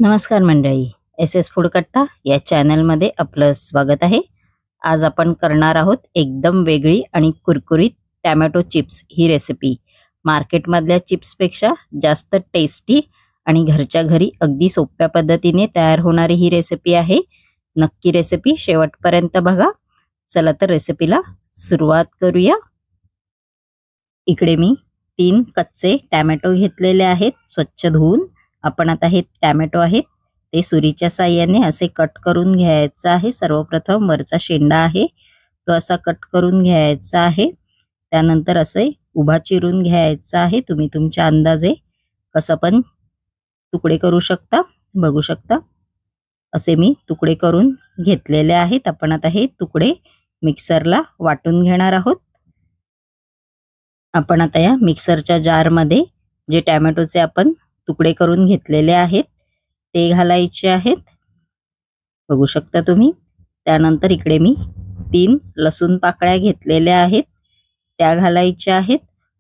नमस्कार मंडळी, S S food कट्टा या चॅनलमध्ये आपलं स्वागत आहे. आज आपण करणार आहोत एकदम वेगळी आणि कुरकुरीत टॅमॅटो चिप्स ही रेसिपी. मार्केटमधल्या चिप्सपेक्षा जास्त टेस्टी आणि घरच्या घरी अगदी सोप्या पद्धतीने तयार होणारी ही रेसिपी आहे. नक्की रेसिपी शेवटपर्यंत बघा. चला तर रेसिपीला सुरुवात करूया. इकडे मी 3 कच्चे टॅमॅटो घेतलेले आहेत स्वच्छ धुवून. आपण आता हे टॅमॅटो आहेत ते सुरीच्या साहाय्याने असे कट करून घ्यायचं आहे. सर्वप्रथम वरचा शेंडा आहे तो असा कट करून घ्यायचा आहे. त्यानंतर असे उभा चिरून घ्यायचा आहे. तुम्ही तुमच्या अंदाजे कसं पण तुकडे करू शकता. बघू शकता असे मी तुकडे करून घेतलेले आहेत. आपण आता हे तुकडे मिक्सरला वाटून घेणार आहोत. आपण आता या मिक्सरच्या जारमध्ये जे टॅमॅटोचे आपण तुकडे करून घेतलेले आहेत ते घालायचे आहेत. बघू शकता तुम्ही. त्यानंतर इकडे मी 3 लसूण पाकळ्या घेतलेल्या आहेत त्या घालायच्या आहेत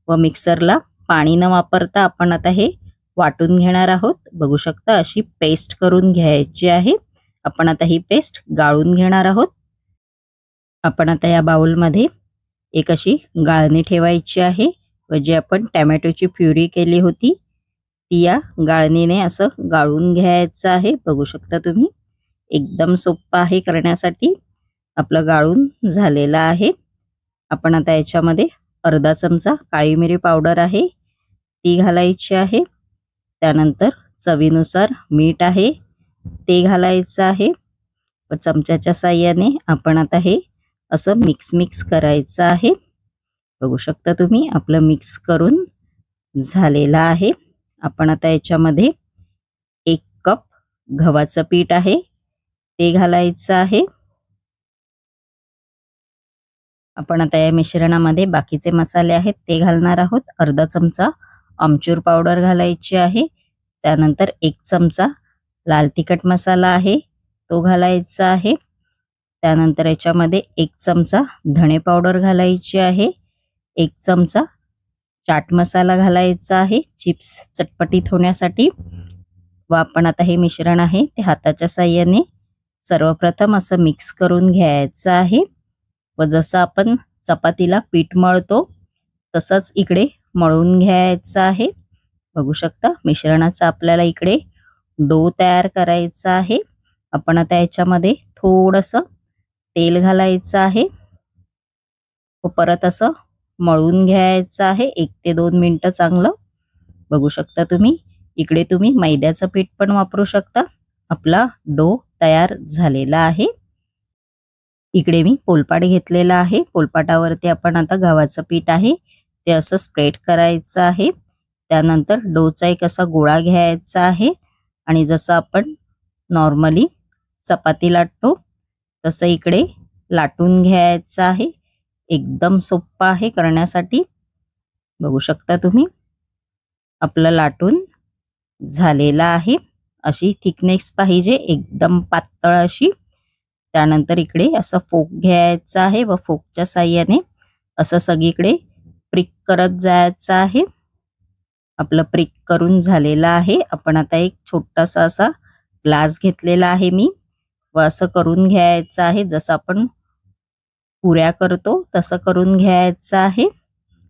व मिक्सरला पाणी न वापरता आपण आता हे वाटून घेणार आहोत. बघू शकता अशी पेस्ट करून घ्यायची आहे. आपण आता ही पेस्ट गाळून घेणार आहोत. आपण आता या बाउलमध्ये एक अशी गाळणी ठेवायची आहे व जी आपण टॅमॅटोची प्युरी केली होती ती या गाळणीने असं गाळून घ्यायचं आहे. बघू शकता तुम्ही एकदम सोपं आहे करण्यासाठी. आपलं गाळून झालेलं आहे. आपण आता याच्यामध्ये अर्धा चमचा काळी मिरी पावडर आहे ती घालायची आहे. त्यानंतर चवीनुसार मीठ आहे ते घालायचं आहे व चमच्याच्या साहाय्याने आपण आता हे असं मिक्स करायचं आहे. बघू शकता तुम्ही आपलं मिक्स करून झालेलं आहे. आपण आता याच्यामध्ये 1 कप गव्हाचं पीठ आहे ते घालायचं आहे. आपण आता या मिश्रणामध्ये बाकीचे मसाले आहेत ते घालणार आहोत. अर्धा चमचा आमचूर पावडर घालायची आहे. त्यानंतर 1 चमचा लाल तिखट मसाला आहे तो घालायचा आहे. त्यानंतर याच्यामध्ये 1 चमचा धणे पावडर घालायची आहे. 1 चमचा चाट मसाला घालायचा आहे चिप्स चटपटीत होण्यासाठी. व आपण आता हे मिश्रण आहे ते हाताच्या साहाय्याने सर्वप्रथम असं मिक्स करून घ्यायचं आहे व जसं आपण चपातीला पीठ मळतो तसंच इकडे मळून घ्यायचं आहे. बघू शकता मिश्रणाचा आपल्याला इकडे डो तयार करायचा आहे. आपण आता याच्यामध्ये थोडंसं तेल घालायचं आहे व परत असं मळून घ्यायचं आहे 1 ते 2 मिनिटं चांगलं. बघू शकता तुम्ही इकडे तुम्ही मैद्याचं पीठ पण वापरू शकता. आपला डो तयार झालेला आहे. इकडे मी पोलपाट घेतलेला आहे. पोलपाटावरती आपण आता गव्हाचं पीठ आहे ते असं स्प्रेड करायचं आहे. त्यानंतर डोचा एक असा गोळा घ्यायचा आहे आणि जसं आपण नॉर्मली चपाती लाटतो तसं इकडे लाटून घ्यायचं आहे. एकदम सोपं आहे करण्यासाठी. बघू शकता तुम्ही आपलं लाटून झालेला आहे. अशी थिकनेस पाहिजे एकदम पातळ अशी. त्यानंतर इकडे असं फोक घ्यायचा आहे व फोकच्या साहाय्याने असं सगळीकडे प्रिक करत जायचं आहे. आपलं प्रिक करून झालेलं आहे. आपण आता एक छोटासा असा ग्लास घेतलेला आहे मी व असं करून घ्यायचं आहे. जसं आपण पुऱ्या करतो तसं करून घ्यायचं आहे.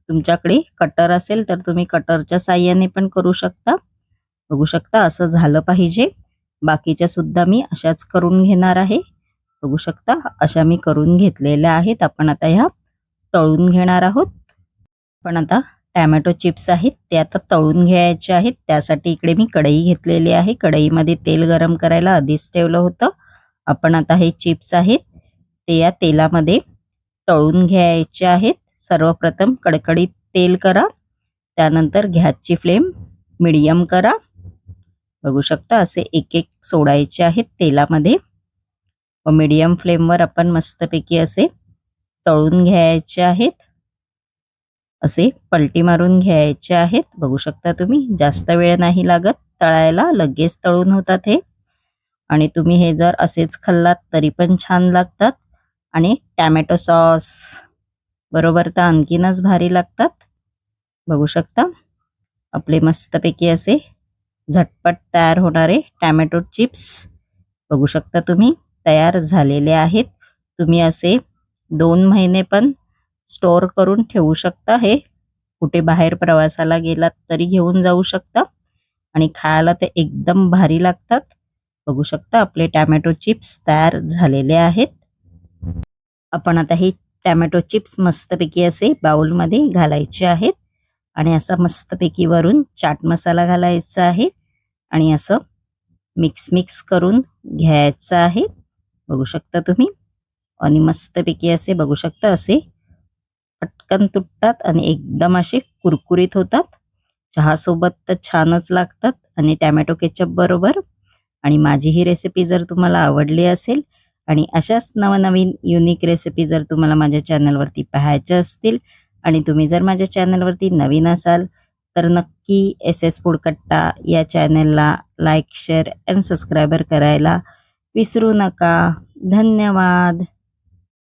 तुमच्याकडे कटर असेल तर तुम्ही कटरच्या साहाय्याने पण करू शकता. बघू शकता असं झालं पाहिजे. बाकीच्या सुद्धा मी अशाच करून घेणार आहे. बघू शकता अशा मी करून घेतलेल्या आहेत. आपण आता ह्या तळून घेणार आहोत. पण आता टॅमॅटो चिप्स आहेत ते आता तळून घ्यायचे आहेत. त्यासाठी इकडे मी कढई घेतलेली आहे. कढईमध्ये तेल गरम करायला आधीच ठेवलं होतं. आपण आता हे चिप्स आहेत ते या तेलामध्ये तळून घ्यायचे आहेत. सर्वप्रथम कडकडीत तेल करा. त्यानंतर गॅसची फ्लेम मीडियम करा. बघू शकता असे एक एक सोडायचे आहेत तेलामध्ये व मीडियम फ्लेमवर आपण मस्तपैकी असे तळून घ्यायचे आहेत. असे पलटी मारून घ्यायचे आहेत. बघू शकता तुम्ही जास्त वेळ नाही लागत तळायला. लगेच तळून होतात हे. आणि तुम्ही हे जर असेच खाल्लात तरी पण छान लागतात. आणि टॅमॅटो सॉस बरोबर तर आणखीनच भारी लागतात. बघू शकता आपले मस्तपैकी असे झटपट तयार होणारे टॅमॅटो चिप्स बघू शकता तुम्ही तयार झालेले आहेत. तुम्ही असे 2 महिने पण स्टोअर करून ठेवू शकता. हे कुठे बाहेर प्रवासाला गेलात तरी घेऊन जाऊ शकता आणि खायला ते एकदम भारी लागतात. बघू शकता आपले टॅमॅटो चिप्स तयार झालेले आहेत. आपण आता हे टॅमॅटो चिप्स मस्तपैकी असे बाउलमध्ये घालायचे आहेत आणि असा मस्तपैकी वरून चाट मसाला घालायचा आहे आणि असं मिक्स करून घ्यायचं आहे. बघू शकता तुम्ही आणि मस्तपैकी असे बघू शकता असे पटकन तुटतात आणि एकदम असे कुरकुरीत होतात. चहासोबत तर छानच लागतात आणि टॅमॅटो केचप बरोबर. आणि माझी ही रेसिपी जर तुम्हाला आवडली असेल आणि अशाच नवनवीन युनिक रेसिपी जर तुम्हाला माझ्या चॅनलवरती पाहायच्या असतील आणि तुम्ही जर माझ्या चॅनलवरती नवीन असाल तर नक्की SS फूड कट्टा या चॅनलला लाईक, शेअर अँड सबस्क्रायबर करायला विसरू नका. धन्यवाद.